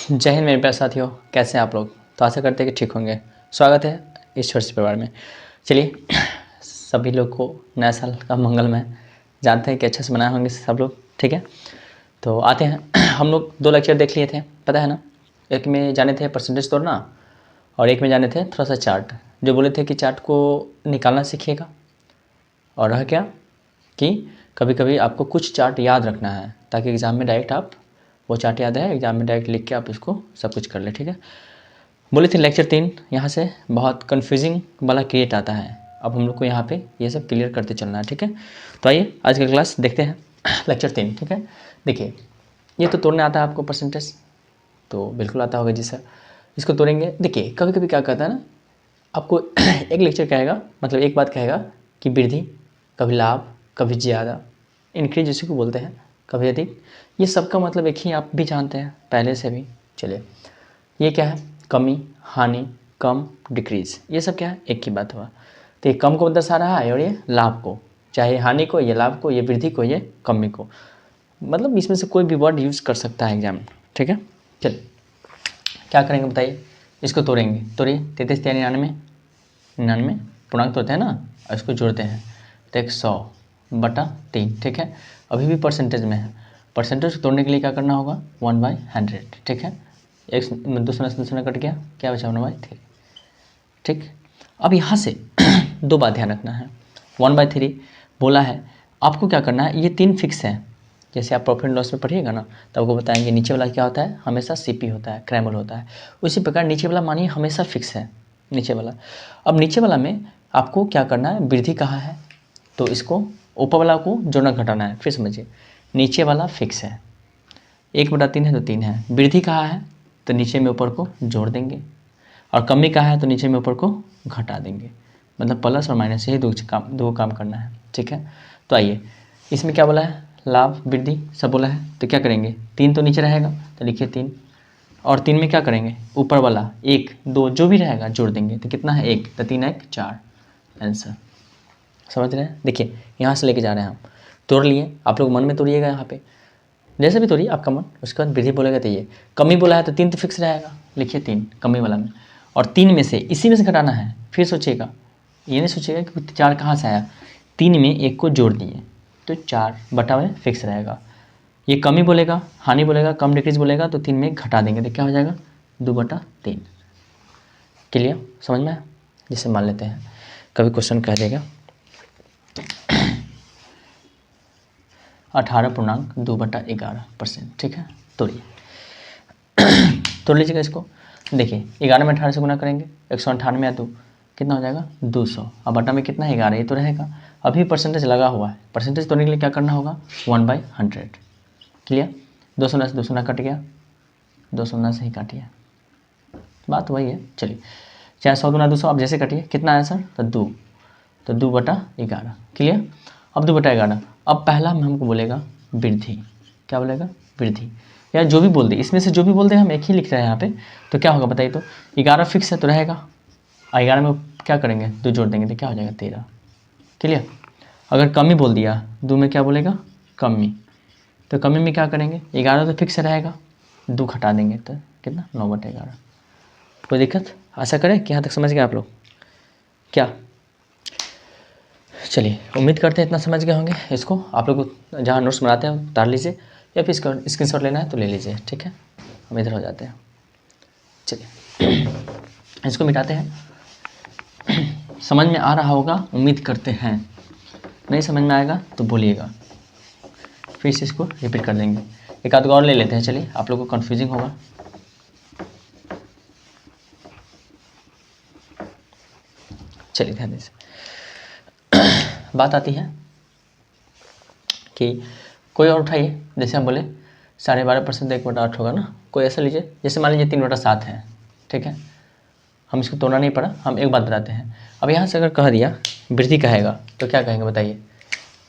जय हिंद मेरे प्यारे साथियों, कैसे हैं आप लोग। तो आशा करते हैं कि ठीक होंगे। स्वागत है इस छोटे से परिवार में। चलिए सभी लोग को नया साल का मंगलमय। जानते हैं कि अच्छे से मनाए होंगे सब लोग, ठीक है। तो आते हैं हम लोग 2 लेक्चर देख लिए थे, पता है ना। एक में जाने थे परसेंटेज तोड़ना और एक में जाने थे थोड़ा सा चार्ट। जो बोले थे कि चार्ट को निकालना सीखिएगा। और रह क्या कि कभी कभी आपको कुछ चार्ट याद रखना है ताकि एग्ज़ाम में डायरेक्ट आप वो चार्ट याद है, एग्ज़ाम में डायरेक्ट लिख के आप इसको सब कुछ कर ले, ठीक है। बोले थे लेक्चर 3 यहाँ से बहुत कन्फ्यूजिंग वाला क्रिएट आता है। अब हम लोग को यहाँ पे ये सब क्लियर करते चलना है, ठीक है। तो आइए आज का क्लास देखते हैं लेक्चर 3, ठीक है। देखिए ये तो तोड़ने आता है आपको परसेंटेज, तो बिल्कुल आता होगा जी सर। इसको तोड़ेंगे। देखिए कभी कभी क्या कहता है ना, आपको एक लेक्चर कहेगा, मतलब एक बात कहेगा कि वृद्धि, कभी लाभ, कभी ज़्यादा, इंक्रीज जिसी को बोलते हैं, कभी अधिक। ये सब का मतलब एक ही आप भी जानते हैं पहले से भी। चलिए ये क्या है, कमी, हानि, कम, डिक्रीज, ये सब क्या है, एक ही बात हुआ। तो ये कम को दर्शा रहा है और ये लाभ को, चाहे हानि को, ये लाभ को, ये वृद्धि को, ये कमी को। मतलब इसमें से कोई भी वर्ड यूज़ कर सकता है एग्जाम, ठीक है। चलिए क्या करेंगे बताइए, इसको तोड़ेंगे। तोड़िए 33 या 99 पूर्णांक तोड़ते हैं ना, और इसको जोड़ते हैं तो 100/3, ठीक है। अभी भी परसेंटेज में है। परसेंटेज को तोड़ने के लिए क्या करना होगा, 1/100, ठीक है। एक दूसरा से दूसरा कट गया, क्या बचा 1/3, ठीक। अब यहाँ से 2 बात ध्यान रखना है। 1/3 बोला है, आपको क्या करना है, ये 3 फिक्स है। जैसे आप प्रॉफिट एंड लॉस में पढ़िएगा ना, तब आपको बताएंगे नीचे वाला क्या होता है, हमेशा सीपी होता है, क्रैमल होता है। उसी प्रकार नीचे वाला मानिए हमेशा फिक्स है, नीचे वाला। अब नीचे वाला में आपको क्या करना है, वृद्धि कहाँ है तो इसको ऊपर वाला को जोड़ना घटाना है। फिर समझिए, नीचे वाला फिक्स है, 1/3 है तो 3 है। वृद्धि कहाँ है तो नीचे में ऊपर को जोड़ देंगे, और कमी कहाँ है तो नीचे में ऊपर को घटा देंगे। मतलब प्लस और माइनस, यही दो काम करना है, ठीक है। तो आइए इसमें क्या बोला है, लाभ वृद्धि सब बोला है, तो क्या करेंगे, 3 तो नीचे रहेगा तो लिखिए 3, और 3 में क्या करेंगे, ऊपर वाला 1 2 जो भी रहेगा जोड़ देंगे, तो कितना है 1, तो 3 1 4 आंसर। समझ रहे हैं। देखिए यहाँ से लेके जा रहे हैं हम, तोड़ लिए, आप लोग मन में तोड़िएगा यहाँ पे, जैसे भी तोड़िए आपका मन। उसके बाद वृद्धि बोलेगा तो ये, कमी बोला है तो 3 तो फिक्स रहेगा, लिखिए 3 कमी वाला में, और 3 में से इसी में से घटाना है। फिर सोचिएगा, ये नहीं सोचिएगा कि 4 कहाँ से आया, 3 में 1 को जोड़ दिए तो 4/, में फिक्स रहेगा। ये कमी बोलेगा, हानि बोलेगा, कम डिक्रीज बोलेगा तो 3 में घटा देंगे तो क्या हो जाएगा, 2/3। क्लियर, समझ में आया। जैसे मान लेते हैं कभी क्वेश्चन कह देगा 18.2/11%, ठीक है। तोड़िए तोड़ लीजिएगा इसको। देखिए 11 में 18 से गुना करेंगे, 198 या 2 कितना हो जाएगा 200। अब बटा में कितना है 11, ये तो रहेगा। अभी परसेंटेज लगा हुआ है, परसेंटेज तोड़ने के लिए क्या करना होगा, 1/100। क्लियर, 200 से 200 कट गया, 200 से ही काटिए, बात वही है। चलिए चाहे 100 दूना 200, अब जैसे कटिए कितना आया सर, तो 2, तो 2/11। क्लियर। अब 2/11, अब पहला में हमको बोलेगा वृद्धि, क्या बोलेगा, वृद्धि, या जो भी बोल दे, इसमें से जो भी बोल दे, हम एक ही लिख रहे हैं यहाँ पे। तो क्या होगा बताइए, तो 11 फिक्स है तो रहेगा, और 11 में क्या करेंगे 2 जोड़ देंगे तो क्या हो जाएगा 13। क्लियर। अगर कमी बोल दिया, 2 में क्या बोलेगा, कमी, तो कमी में क्या करेंगे, 11 तो फिक्स रहेगा, 2 घटा देंगे तो कितना 9/11। कोई दिक्कत, आशा करें कि यहाँ तक समझ गए आप लोग क्या। चलिए उम्मीद करते हैं इतना समझ गए होंगे। इसको आप लोग जहाँ नोट्स बनाते हैं उतार लीजिए, या फिर स्क्रीनशॉट लेना है तो ले लीजिए, ठीक है। हम इधर हो जाते हैं। चलिए इसको मिटाते हैं। समझ में आ रहा होगा उम्मीद करते हैं, नहीं समझ में आएगा तो बोलिएगा, फिर से इसको रिपीट कर देंगे। एक आध और ले लेते हैं, चलिए आप लोग को कन्फ्यूजिंग होगा। चलिए ध्यान दीजिए, बात आती है कि कोई और उठाइए, जैसे हम बोले 12.5% 1/8 होगा ना। कोई ऐसा लीजिए, जैसे मान लीजिए 3/7 है, ठीक है। हम इसको तोड़ना नहीं पड़ा, हम एक बात बताते हैं। अब यहाँ से अगर कह दिया वृद्धि कहेगा तो क्या कहेंगे बताइए,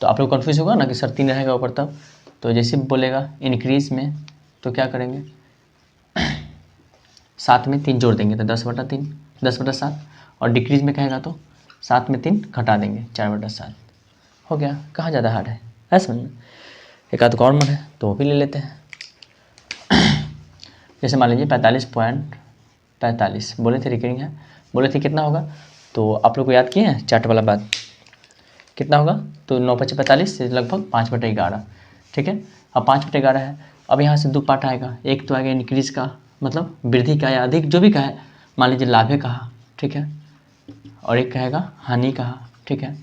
तो आप लोग कन्फ्यूज होगा ना कि सर 3 रहेगा ऊपर तब। तो जैसे बोलेगा इंक्रीज में तो क्या करेंगे, 7 में 3 जोड़ देंगे तो 10/3, 10/7। और डिक्रीज में कहेगा तो 7 में 3 घटा देंगे 4/7। हो गया, कहाँ ज़्यादा हार्ड है समझ में। एक आध और मन है तो वो भी ले लेते हैं। जैसे मान लीजिए 45.45 बोले थे रिकरिंग है, बोले थे कितना होगा, तो आप लोग को याद किए हैं चार्ट वाला बात, कितना होगा, तो 9×5 = 45 से लगभग 5/11, ठीक है। अब 5/11 है, अब यहाँ से 2 पार्ट आएगा, एक तो आएगा इंक्रीज का, मतलब वृद्धि का या अधिक जो भी का है, मान लीजिए लाभे कहा, ठीक है, और एक कहेगा हानि कहा, ठीक है।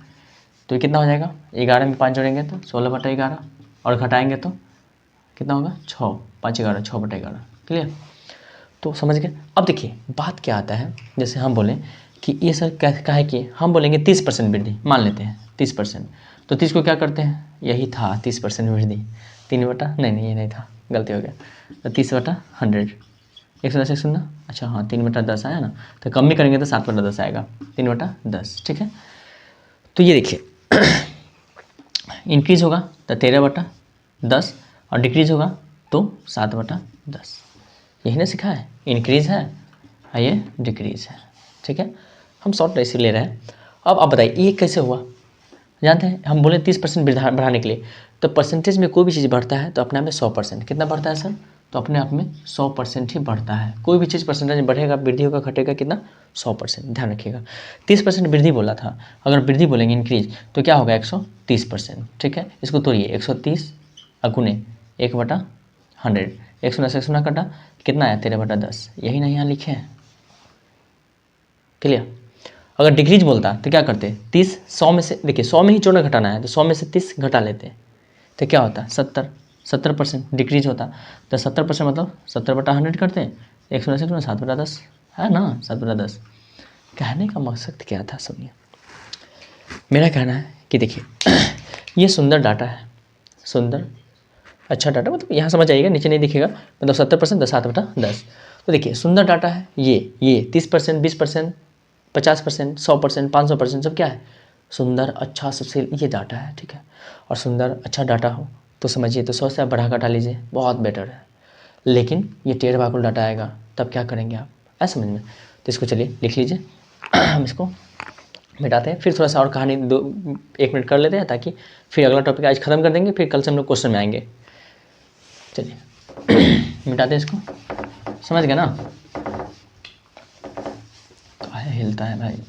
तो ये कितना हो जाएगा, 11 में 5 जोड़ेंगे तो 16/11, और घटाएंगे तो कितना होगा, 6, 5×11 6/11, क्लियर। तो समझ गए। अब देखिए बात क्या आता है, जैसे हम बोलें कि ये सर क्या है कि हम बोलेंगे 30% वृद्धि, मान लेते हैं 30%, तो 30 को क्या करते हैं, यही था 30% वृद्धि, 3 बटा नहीं ये नहीं था, गलती हो गया, तो 30/100, 110 अच्छा हाँ 3/10 आया ना, तो कम भी करेंगे तो 7/10 आएगा, 3/10, ठीक है। तो ये देखिए इंक्रीज होगा तो 13/10, और डिक्रीज होगा तो 7/10, यही ना सिखा है, इंक्रीज है और ये डिक्रीज है, ठीक है। हम शॉर्ट ऐसे ले रहे हैं। अब आप बताइए ये कैसे हुआ, जानते हैं, हम बोले 30% बढ़ाने के लिए, तो परसेंटेज में कोई भी चीज़ बढ़ता है तो अपने आप में 100%, कितना बढ़ता है सर, तो अपने आप में 100% ही बढ़ता है, कोई भी चीज़ परसेंटेज में बढ़ेगा, वृद्धि होगा, घटेगा, कितना, 100%, ध्यान रखिएगा। 30% वृद्धि बोला था, अगर वृद्धि बोलेंगे इंक्रीज तो क्या होगा 130%, ठीक है। इसको तोड़िए 130 गुने 1/100, 110 100 कटा, कितना आया 13/10, यही नहीं यहाँ लिखे हैं, क्लियर। अगर डिक्रीज बोलता तो क्या करते, 30 100 में से, देखिए 100 में ही जोड़ना घटाना है, तो 100 में से 30 घटा लेते, तो क्या होता 70% डिक्रीज होता, तो 70% मतलब 70/100 करते हैं, 110 में 7/10 है ना, 7/10। कहने का मकसद क्या था सुनिए, मेरा कहना है कि देखिए ये सुंदर डाटा है, सुंदर अच्छा डाटा, मतलब यहाँ समझ आइएगा, नीचे नहीं दिखेगा, मतलब 70% 7/10, तो देखिए सुंदर डाटा है, ये 30%, 20%, 50%, 100%, 500% सब क्या है, सुंदर अच्छा सबसे ये डाटा है, ठीक है। और सुंदर अच्छा डाटा हो तो समझिए, तो 100 से आप बढ़ा घटा लीजिए, बहुत बेटर है। लेकिन ये टेढ़ बाकुल डाटा आएगा तब क्या करेंगे आप, ऐसा समझ में, तो इसको चलिए लिख लीजिए हम इसको मिटाते हैं, फिर थोड़ा सा और कहानी 1 मिनट कर लेते हैं, ताकि फिर अगला टॉपिक आज खत्म कर देंगे, फिर कल से हम लोग क्वेश्चन में आएंगे। चलिए मिटाते हैं इसको, समझ गए ना, तो हिलता है भाई।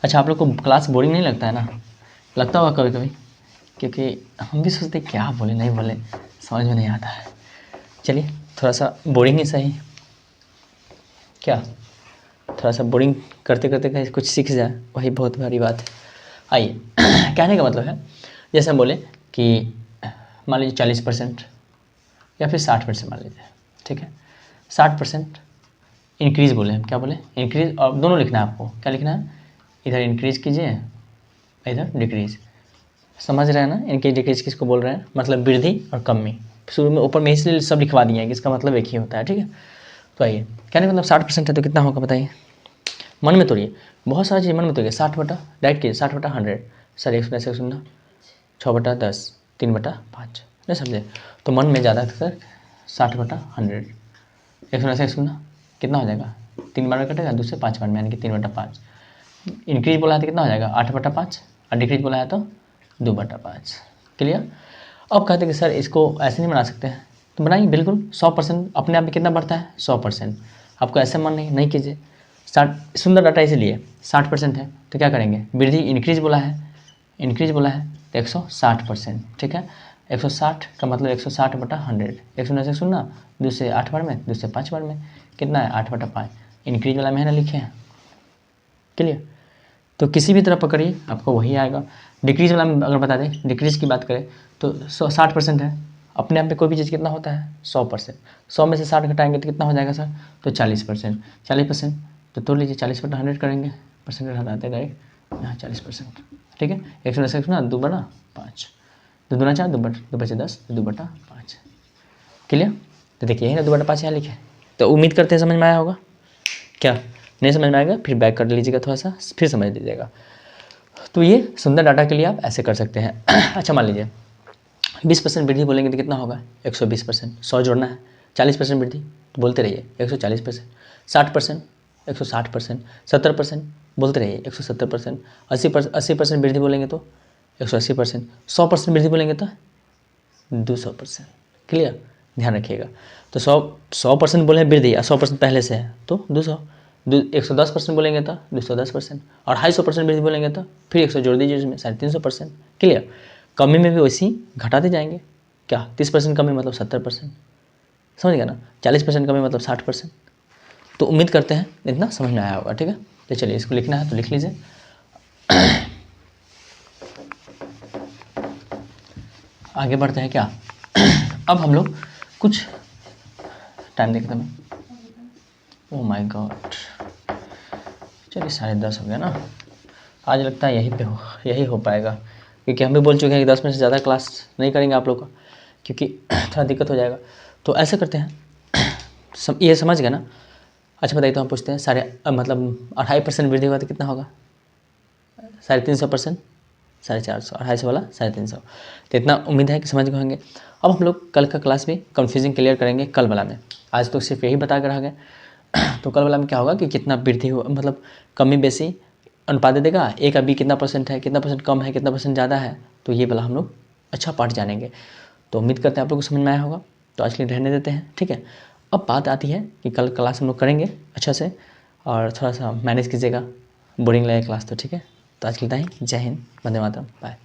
अच्छा आप लोग को क्लास बोरिंग नहीं लगता है ना, लगता होगा कभी कभी, क्योंकि हम भी सोचते क्या बोले नहीं बोले, समझ में नहीं आता है। चलिए थोड़ा सा बोरिंग ही सही, क्या थोड़ा सा बोरिंग करते करते कहीं कुछ सीख जाए, वही बहुत बड़ी बात है। आइए कहने का मतलब है, जैसे हम बोले कि मान लीजिए 40% या फिर 60% मान लीजिए, ठीक है, 60% इंक्रीज़ बोले, हम क्या बोले इंक्रीज़, और दोनों लिखना है आपको, क्या लिखना है, इधर इंक्रीज़ कीजिए, इधर डिक्रीज़, समझ रहे हैं ना, इनकी डिक्रीज़ किसको बोल रहे हैं, मतलब वृद्धि और कमी, शुरू में ऊपर में इसलिए सब लिखवा दिए हैं कि इसका मतलब एक ही होता है, ठीक है। तो आइए कहने का मतलब 60% है तो कितना होगा बताइए, मन में तोड़िए, बहुत सारी चीज़ मन में तोड़िए, 60 बटा डायरेक्ट कीजिए, 60/100, सर 1 सुनना, 6/10, 3/5, नहीं समझे, तो मन में ज़्यादा सर 60/100, 1 सुनना कितना हो जाएगा, 3 बार में कटेगा, दूसरे 5 बार में, यानी कि 3/5। इंक्रीज बोला है तो कितना हो जाएगा 8/5, और डिक्रीज बोला है तो 2/5, क्लियर। अब कहते हैं कि सर इसको ऐसे नहीं बना सकते हैं, तो बनाइए बिल्कुल 100%, अपने आप में कितना बढ़ता है 100%, आपको ऐसे मन नहीं कीजिए, 60 सुंदर डाटा इसीलिए 60% है, तो क्या करेंगे, वृद्धि इंक्रीज बोला है, इंक्रीज बोला है तो 160%, ठीक है। 160 का मतलब 160/100, 190 सुनना, दूसरे 8 बार में, दूसरे 5 बार में, कितना है 8/5, इंक्रीज वाला में है ना लिखे हैं, क्लियर। तो किसी भी तरह पकड़िए आपको वही आएगा। डिक्रीज वाला में अगर बता दें, डिक्रीज की बात करें तो 60% है, अपने आप में कोई भी चीज़ कितना होता है 100%, 100 में से 60 घटाएंगे तो कितना हो जाएगा सर, तो 40%, 40% तो तोड़ लीजिए, 40/100 करेंगे, परसेंटेज हटाते डायरेक्ट यहाँ 40%, ठीक है। 110 ना 2/5, 2 दूना 4, 2 बचे 10, 2/5, क्लियर। तो देखिए यही ना 2/5 यहाँ लिखे, तो उम्मीद करते हैं समझ में आया होगा, क्या नहीं समझ में आएगा फिर बैक कर लीजिएगा, थोड़ा सा फिर समझ लीजिएगा। तो ये सुंदर डाटा के लिए आप ऐसे कर सकते हैं। अच्छा मान लीजिए 20% वृद्धि बोलेंगे तो कितना होगा 120%, 100 जोड़ना है, 40% वृद्धि तो बोलते रहिए 140%, 60% 160%, 70% बोलते रहिए 170%, 80% वृद्धि बोलेंगे तो 180%, 100% वृद्धि बोलेंगे तो 200%। क्लियर, ध्यान रखिएगा। तो 100% बोले वृद्धि, 100% पहले से है तो 200, 110% बोलेंगे तो 210%, और 250% वृद्धि बोलेंगे तो फिर 100 जोड़ दीजिए इसमें, 350%। क्लियर, कमी में भी वैसे ही घटाते जाएंगे। क्या 30% कमी मतलब 70%, समझ गया ना। 40% कमी मतलब 60%। तो उम्मीद करते हैं इतना समझ में आया होगा। ठीक है, तो चलिए इसको लिखना है तो लिख लीजिए। आगे बढ़ते हैं क्या। अब हम लोग कुछ टाइम देखते हैं। ओह माय गॉड, चलिए 10:30 हो गया ना। आज लगता है यही हो पाएगा, क्योंकि हम भी बोल चुके हैं कि 10 मिनट से ज़्यादा क्लास नहीं करेंगे आप लोग का, क्योंकि थोड़ा दिक्कत हो जाएगा। तो ऐसे करते हैं, ये समझ गए ना। अच्छा बताइए, तो हम पूछते हैं मतलब 2.5% वृद्धि हुआ तो कितना होगा? 350%, 450, 250 वाला 350। तो इतना उम्मीद है कि समझ गए होंगे। अब हम लोग कल का क्लास में कन्फ्यूजन क्लियर करेंगे कल वाला में। आज तो सिर्फ यही बता कर रह गए। तो कल वाला में क्या होगा कि कितना वृद्धि हुआ, मतलब कमी बेसी अनुपात दे देगा, ए का बी कितना परसेंट है, कितना परसेंट कम है, कितना परसेंट ज़्यादा है। तो ये वाला हम लोग अच्छा पार्ट जानेंगे। तो उम्मीद करते हैं आप लोग को समझ में आया होगा। तो आज के लिए रहने देते हैं, ठीक है। अब बात आती है कि कल क्लास हम लोग करेंगे अच्छा से, और थोड़ा सा मैनेज कीजिएगा, बोरिंग लगे क्लास तो, ठीक है। तो आज के लिए इतना ही। जय हिंद, वंदे मातरम, बाय।